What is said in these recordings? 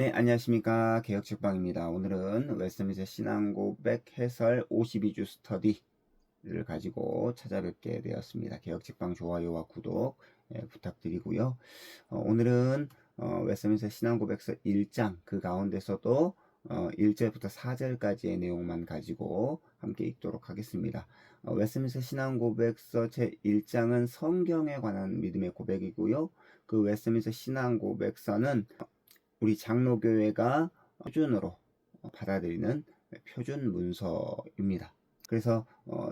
네, 안녕하십니까. 개혁책방입니다. 오늘은 웨스트민스터 신앙고백 해설 52주 스터디를 가지고 찾아뵙게 되었습니다. 개혁책방 좋아요와 구독 부탁드리고요. 오늘은 웨스트민스터 신앙고백서 1장 그 가운데서도 1절부터 4절까지의 내용만 가지고 함께 읽도록 하겠습니다. 웨스트민스터 신앙고백서 제1장은 성경에 관한 믿음의 고백이고요. 그 웨스트민스터 신앙고백서는 우리 장로교회가 표준으로 받아들이는 표준 문서입니다. 그래서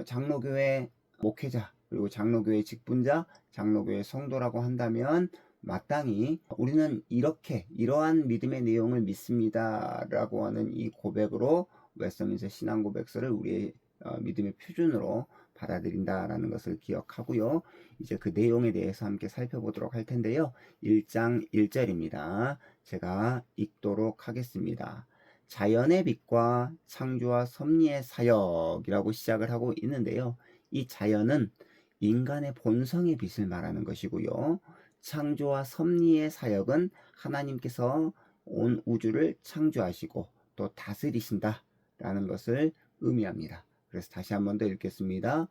장로교회 목회자 그리고 장로교회 직분자, 장로교회 성도라고 한다면 마땅히 우리는 이러한 믿음의 내용을 믿습니다 라고 하는 이 고백으로 웨스트민스터 신앙고백서를 우리의 믿음의 표준으로 받아들인다라는 것을 기억하고요. 이제 그 내용에 대해서 함께 살펴보도록 할 텐데요. 1장 1절입니다. 제가 읽도록 하겠습니다. 자연의 빛과 창조와 섭리의 사역이라고 시작을 하고 있는데요. 이 자연은 인간의 본성의 빛을 말하는 것이고요. 창조와 섭리의 사역은 하나님께서 온 우주를 창조하시고 또 다스리신다 라는 것을 의미합니다. 그래서 다시 한 번 더 읽겠습니다.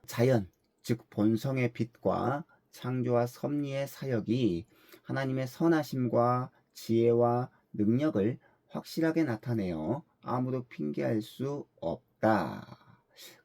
자연, 즉 본성의 빛과 창조와 섭리의 사역이 하나님의 선하심과 지혜와 능력을 확실하게 나타내어 아무도 핑계할 수 없다.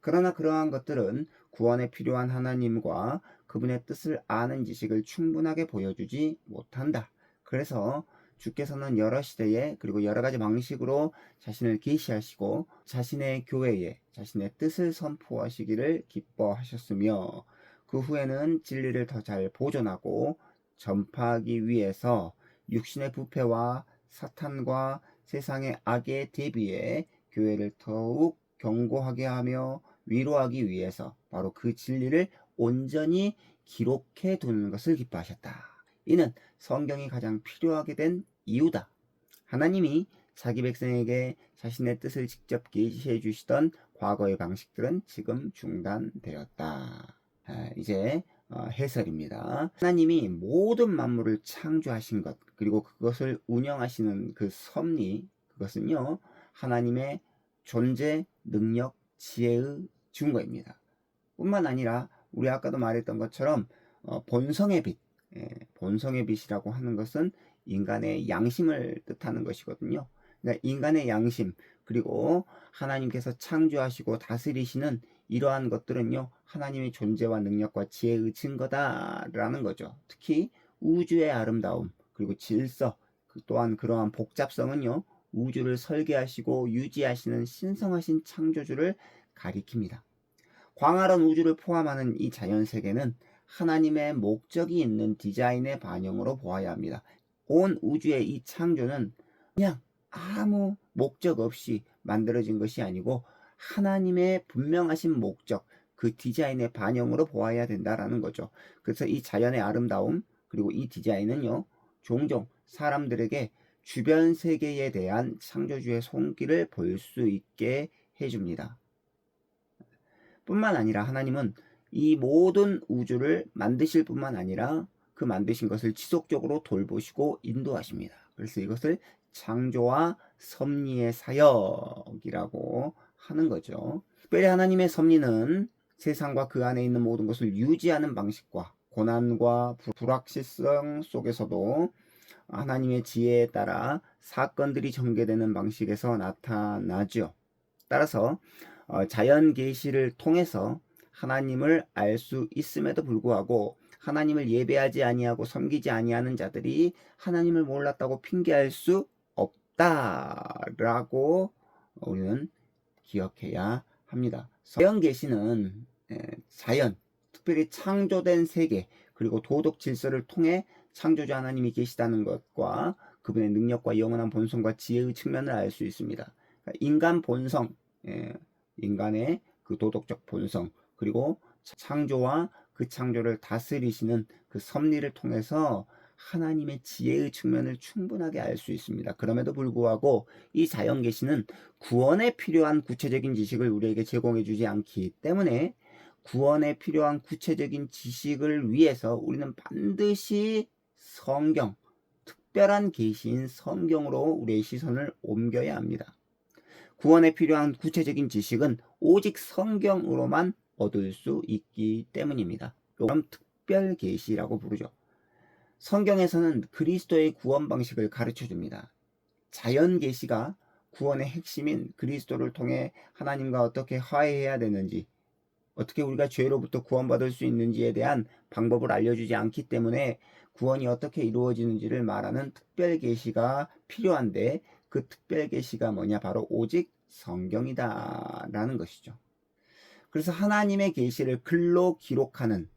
그러나 그러한 것들은 구원에 필요한 하나님과 그분의 뜻을 아는 지식을 충분하게 보여주지 못한다. 그래서 주께서는 여러 시대에 그리고 여러 가지 방식으로 자신을 계시하시고 자신의 교회에 자신의 뜻을 선포하시기를 기뻐하셨으며 그 후에는 진리를 더 잘 보존하고 전파하기 위해서 육신의 부패와 사탄과 세상의 악에 대비해 교회를 더욱 견고하게 하며 위로하기 위해서 바로 그 진리를 온전히 기록해 두는 것을 기뻐하셨다. 이는 성경이 가장 필요하게 된 이유다. 하나님이 자기 백성에게 자신의 뜻을 직접 계시해 주시던 과거의 방식들은 지금 중단되었다. 이제 해설입니다. 하나님이 모든 만물을 창조하신 것 그리고 그것을 운영하시는 그 섭리 그것은요 하나님의 존재, 능력, 지혜의 증거입니다. 뿐만 아니라 우리 아까도 말했던 것처럼 본성의 빛, 본성의 빛이라고 하는 것은 인간의 양심을 뜻하는 것이거든요. 그러니까 인간의 양심 그리고 하나님께서 창조하시고 다스리시는 이러한 것들은요 하나님의 존재와 능력과 지혜의 증거다라는 거죠. 특히 우주의 아름다움 그리고 질서 또한 그러한 복잡성은요 우주를 설계하시고 유지하시는 신성하신 창조주를 가리킵니다. 광활한 우주를 포함하는 이 자연세계는 하나님의 목적이 있는 디자인의 반영으로 보아야 합니다. 온 우주의 이 창조는 그냥 아무 목적 없이 만들어진 것이 아니고 하나님의 분명하신 목적, 그 디자인의 반영으로 보아야 된다라는 거죠. 그래서 이 자연의 아름다움 그리고 이 디자인은요 종종 사람들에게 주변 세계에 대한 창조주의 손길을 볼 수 있게 해줍니다. 뿐만 아니라 하나님은 이 모든 우주를 만드실 뿐만 아니라 그 만드신 것을 지속적으로 돌보시고 인도하십니다. 그래서 이것을 창조와 섭리의 사역이라고 하는 거죠. 특별히 하나님의 섭리는 세상과 그 안에 있는 모든 것을 유지하는 방식과 고난과 불확실성 속에서도 하나님의 지혜에 따라 사건들이 전개되는 방식에서 나타나죠. 따라서 자연 계시를 통해서 하나님을 알 수 있음에도 불구하고 하나님을 예배하지 아니하고 섬기지 아니하는 자들이 하나님을 몰랐다고 핑계할 수 없다라고 우리는 기억해야 합니다. 자연 계시는 자연, 특별히 창조된 세계 그리고 도덕 질서를 통해 창조주 하나님이 계시다는 것과 그분의 능력과 영원한 본성과 지혜의 측면을 알 수 있습니다. 인간 본성, 인간의 그 도덕적 본성 그리고 창조와 그 창조를 다스리시는 그 섭리를 통해서 하나님의 지혜의 측면을 충분하게 알 수 있습니다. 그럼에도 불구하고 이 자연 계시는 구원에 필요한 구체적인 지식을 우리에게 제공해 주지 않기 때문에 구원에 필요한 구체적인 지식을 위해서 우리는 반드시 성경, 특별한 계시인 성경으로 우리의 시선을 옮겨야 합니다. 구원에 필요한 구체적인 지식은 오직 성경으로만 얻을 수 있기 때문입니다. 그럼 특별 계시라고 부르죠. 성경에서는 그리스도의 구원 방식을 가르쳐 줍니다. 자연 계시가 구원의 핵심인 그리스도를 통해 하나님과 어떻게 화해해야 되는지, 어떻게 우리가 죄로부터 구원받을 수 있는지에 대한 방법을 알려주지 않기 때문에 구원이 어떻게 이루어지는지를 말하는 특별 계시가 필요한데, 그 특별 계시가 뭐냐? 바로 오직 성경이다 라는 것이죠. 그래서 하나님의 계시를 글로 기록하는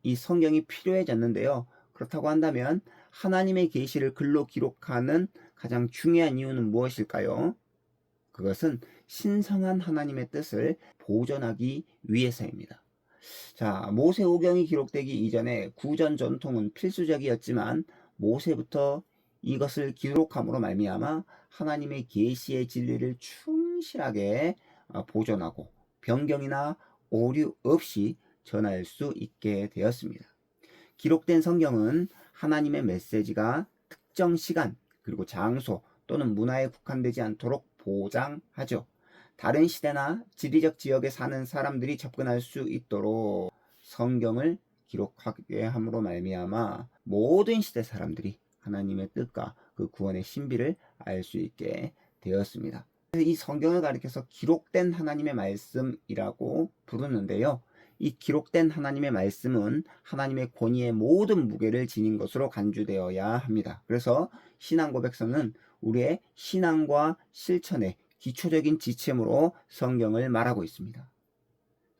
이 성경이 필요해졌는데요. 그렇다고 한다면 하나님의 계시를 글로 기록하는 가장 중요한 이유는 무엇일까요? 그것은 신성한 하나님의 뜻을 보존하기 위해서입니다. 자, 모세오경이 기록되기 이전에 구전 전통은 필수적이었지만 모세부터 이것을 기록함으로 말미암아 하나님의 계시의 진리를 충실하게 보존하고 변경이나 오류 없이 전할 수 있게 되었습니다. 기록된 성경은 하나님의 메시지가 특정 시간 그리고 장소 또는 문화에 국한되지 않도록 보장하죠. 다른 시대나 지리적 지역에 사는 사람들이 접근할 수 있도록 성경을 기록하게 함으로 말미암아 모든 시대 사람들이 하나님의 뜻과 그 구원의 신비를 알 수 있게 되었습니다. 이 성경을 가리켜서 기록된 하나님의 말씀이라고 부르는데요. 이 기록된 하나님의 말씀은 하나님의 권위의 모든 무게를 지닌 것으로 간주되어야 합니다. 그래서 신앙 고백서는 우리의 신앙과 실천의 기초적인 지침으로 성경을 말하고 있습니다.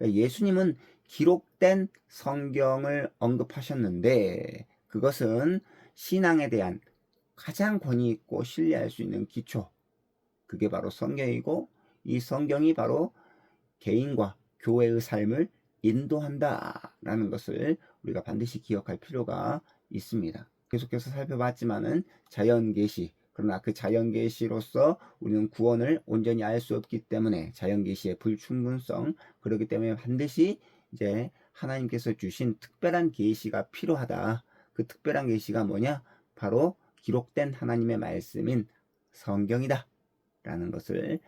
예수님은 기록된 성경을 언급하셨는데 그것은 신앙에 대한 가장 권위 있고 신뢰할 수 있는 기초, 그게 바로 성경이고 이 성경이 바로 개인과 교회의 삶을 인도한다라는 것을 우리가 반드시 기억할 필요가 있습니다. 계속해서 살펴봤지만은 자연계시, 그러나 그 자연계시로서 우리는 구원을 온전히 알 수 없기 때문에 자연계시의 불충분성, 그렇기 때문에 반드시 이제 하나님께서 주신 특별한 계시가 필요하다. 그 특별한 계시가 뭐냐? 바로 기록된 하나님의 말씀인 성경이다 라는 것을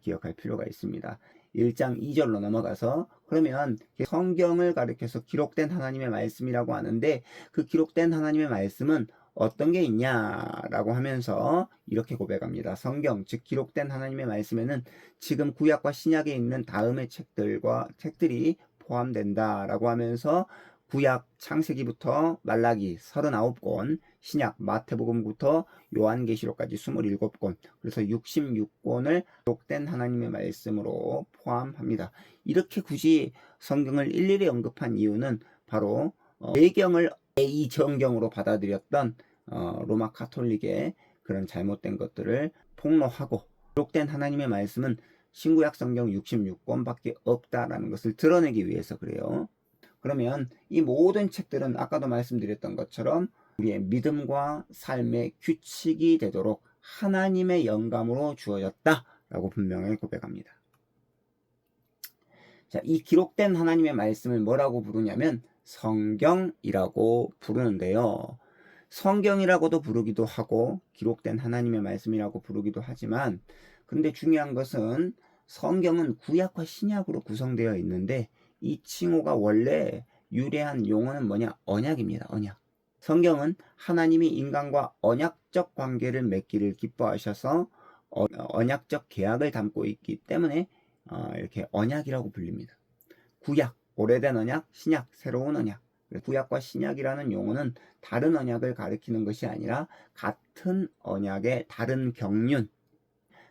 기억할 필요가 있습니다. 1장 2절로 넘어가서 그러면 성경을 가리켜서 기록된 하나님의 말씀이라고 하는데 그 기록된 하나님의 말씀은 어떤 게 있냐라고 하면서 이렇게 고백합니다. 성경, 즉 기록된 하나님의 말씀에는 지금 구약과 신약에 있는 다음의 책들이 포함된다라고 하면서 구약 창세기부터 말라기 39권, 신약 마태복음부터 요한계시록까지 27권, 그래서 66권을 기록된 하나님의 말씀으로 포함합니다. 이렇게 굳이 성경을 일일이 언급한 이유는 바로 배경을 이 정경으로 받아들였던 로마 카톨릭의 그런 잘못된 것들을 폭로하고 기록된 하나님의 말씀은 신구약 성경 66권밖에 없다라는 것을 드러내기 위해서 그래요. 그러면 이 모든 책들은 아까도 말씀드렸던 것처럼 우리의 믿음과 삶의 규칙이 되도록 하나님의 영감으로 주어졌다라고 분명히 고백합니다. 자, 이 기록된 하나님의 말씀을 뭐라고 부르냐면 성경이라고 부르는데요. 성경이라고도 부르기도 하고 기록된 하나님의 말씀이라고 부르기도 하지만 근데 중요한 것은 성경은 구약과 신약으로 구성되어 있는데 이 칭호가 원래 유래한 용어는 뭐냐? 언약입니다. 언약. 성경은 하나님이 인간과 언약적 관계를 맺기를 기뻐하셔서 언약적 계약을 담고 있기 때문에 이렇게 언약이라고 불립니다. 구약, 오래된 언약, 신약, 새로운 언약. 구약과 신약이라는 용어는 다른 언약을 가리키는 것이 아니라 같은 언약의 다른 경륜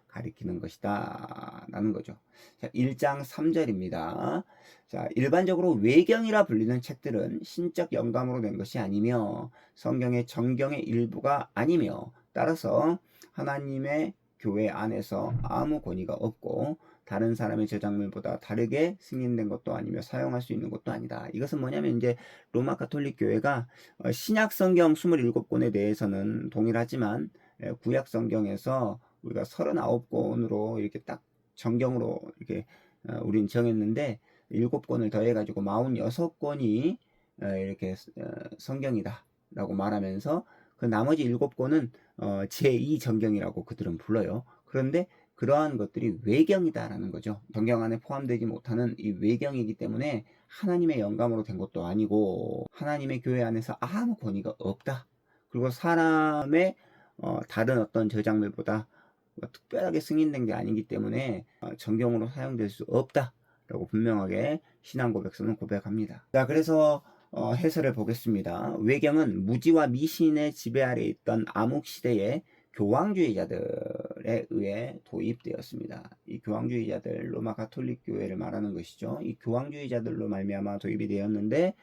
가리키는 것이다 라는 거죠. 자, 1장 3절입니다. 자, 일반적으로 외경이라 불리는 책들은 신적 영감으로 된 것이 아니며 성경의 정경의 일부가 아니며 따라서 하나님의 교회 안에서 아무 권위가 없고 다른 사람의 저작물보다 다르게 승인된 것도 아니며 사용할 수 있는 것도 아니다. 이것은 뭐냐면 이제 로마 가톨릭 교회가 신약 성경 27권에 대해서는 동일하지만 구약 성경에서 우리가 39권으로 이렇게 딱 정경으로 이렇게 우린 정했는데 7권을 더해가지고 46권이 이렇게 성경이다 라고 말하면서 그 나머지 7권은 제2정경이라고 그들은 불러요. 그런데 그러한 것들이 외경이다라는 거죠. 정경 안에 포함되지 못하는 이 외경이기 때문에 하나님의 영감으로 된 것도 아니고 하나님의 교회 안에서 아무 권위가 없다. 그리고 사람의 다른 어떤 저작물보다 특별하게 승인된 게 아니기 때문에 정경으로 사용될 수 없다 라고 분명하게 신앙고백서는 고백합니다. 자, 그래서 해설을 보겠습니다. 외경은 무지와 미신의 지배 아래 있던 암흑시대에 교황주의자들에 의해 도입되었습니다. 이 교황주의자들, 로마 가톨릭 교회를 말하는 것이죠. 이 교황주의자들로 말미암아 도입이 되었는데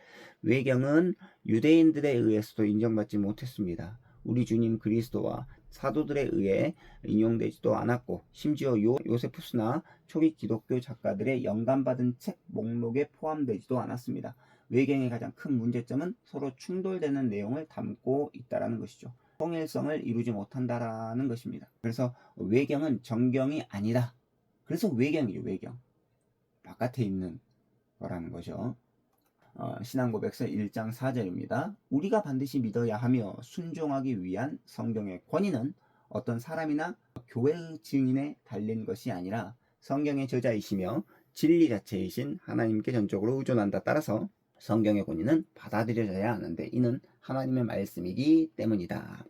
외경은 유대인들에 의해서도 인정받지 못했습니다. 우리 주님 그리스도와 사도들에 의해 인용되지도 않았고 심지어 요세푸스나 초기 기독교 작가들의 영감받은 책 목록에 포함되지도 않았습니다. 외경의 가장 큰 문제점은 서로 충돌되는 내용을 담고 있다는 것이죠. 통일성을 이루지 못한다라는 것입니다. 그래서 외경은 정경이 아니다. 그래서 외경이죠. 외경. 바깥에 있는 거라는 거죠. 신앙고백서 1장 4절입니다. 우리가 반드시 믿어야 하며 순종하기 위한 성경의 권위는 어떤 사람이나 교회의 증인에 달린 것이 아니라 성경의 저자이시며 진리 자체이신 하나님께 전적으로 의존한다. 따라서 성경의 권위는 받아들여져야 하는데 이는 하나님의 말씀이기 때문이다.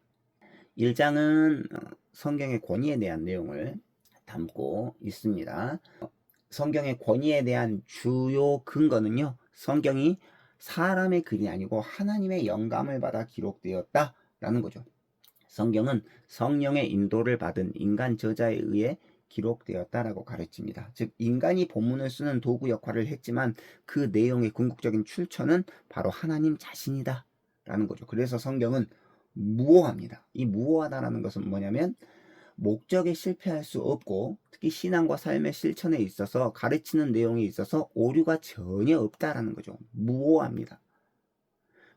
1장은 성경의 권위에 대한 내용을 담고 있습니다. 성경의 권위에 대한 주요 근거는요, 성경이 사람의 글이 아니고 하나님의 영감을 받아 기록되었다라는 거죠. 성경은 성령의 인도를 받은 인간 저자에 의해 기록되었다라고 가르칩니다. 즉 인간이 본문을 쓰는 도구 역할을 했지만 그 내용의 궁극적인 출처는 바로 하나님 자신이다 라는 거죠. 그래서 성경은 무오합니다. 이 무오하다라는 것은 뭐냐면 목적에 실패할 수 없고 특히 신앙과 삶의 실천에 있어서 가르치는 내용에 있어서 오류가 전혀 없다라는 거죠. 무오합니다.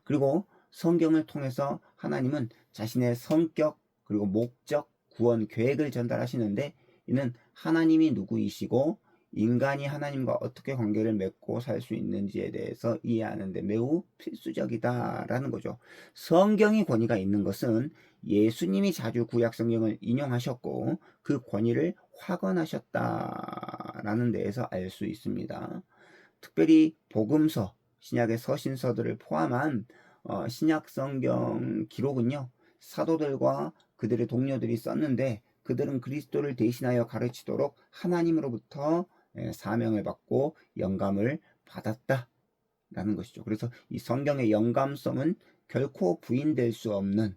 그리고 성경을 통해서 하나님은 자신의 성격 그리고 목적, 구원, 계획을 전달하시는데 이는 하나님이 누구이시고 인간이 하나님과 어떻게 관계를 맺고 살 수 있는지에 대해서 이해하는 데 매우 필수적이다라는 거죠. 성경이 권위가 있는 것은 예수님이 자주 구약 성경을 인용하셨고 그 권위를 확언하셨다라는 데에서 알 수 있습니다. 특별히 복음서, 신약의 서신서들을 포함한 신약 성경 기록은요. 사도들과 그들의 동료들이 썼는데 그들은 그리스도를 대신하여 가르치도록 하나님으로부터 사명을 받고 영감을 받았다라는 것이죠. 그래서 이 성경의 영감성은 결코 부인될 수 없는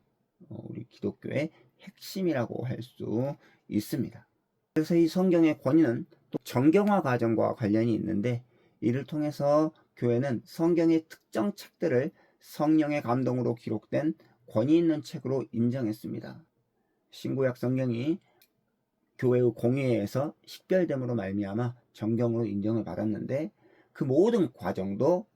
우리 기독교의 핵심이라고 할 수 있습니다. 그래서 이 성경의 권위는 또 정경화 과정과 관련이 있는데 이를 통해서 교회는 성경의 특정 책들을 성령의 감동으로 기록된 권위 있는 책으로 인정했습니다. 신구약 성경이 교회의 공회에서 식별됨으로 말미암아 정경으로 인정을 받았는데 그 모든 과정도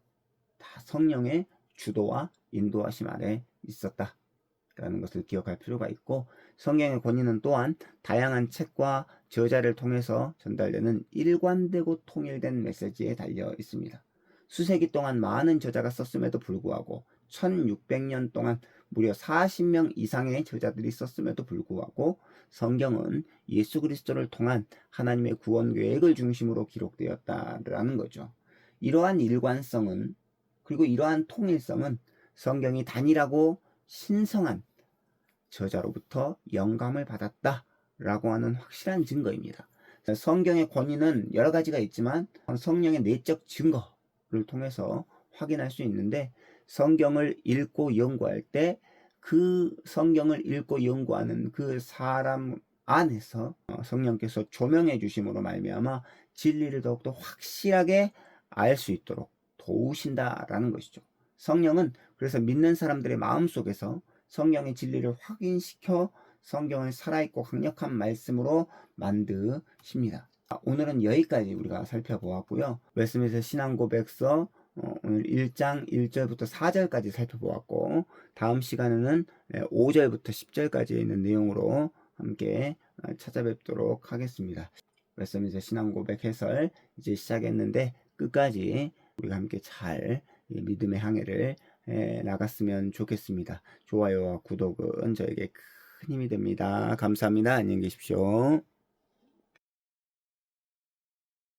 다 성령의 주도와 인도하심 아래 있었다라는 것을 기억할 필요가 있고 성경의 권위는 또한 다양한 책과 저자를 통해서 전달되는 일관되고 통일된 메시지에 달려 있습니다. 수세기 동안 많은 저자가 썼음에도 불구하고 1600년 동안 무려 40명 이상의 저자들이 썼음에도 불구하고 성경은 예수 그리스도를 통한 하나님의 구원 계획을 중심으로 기록되었다라는 거죠. 이러한 일관성은 그리고 이러한 통일성은 성경이 단일하고 신성한 저자로부터 영감을 받았다라고 하는 확실한 증거입니다. 성경의 권위는 여러 가지가 있지만 성령의 내적 증거를 통해서 확인할 수 있는데 성경을 읽고 연구할 때 그 성경을 읽고 연구하는 그 사람 안에서 성령께서 조명해 주심으로 말미암아 진리를 더욱더 확실하게 알 수 있도록 도우신다라는 것이죠. 성령은 그래서 믿는 사람들의 마음속에서 성경의 진리를 확인시켜 성경을 살아있고 강력한 말씀으로 만드십니다. 오늘은 여기까지 우리가 살펴보았고요. 웨스트민스터 신앙고백서 오늘 1장 1절부터 4절까지 살펴보았고 다음 시간에는 5절부터 10절까지 있는 내용으로 함께 찾아뵙도록 하겠습니다. 웨스트민스터 신앙고백 해설 이제 시작했는데 끝까지 우리가 함께 잘 믿음의 항해를 나갔으면 좋겠습니다. 좋아요와 구독은 저에게 큰 힘이 됩니다. 감사합니다. 안녕히 계십시오.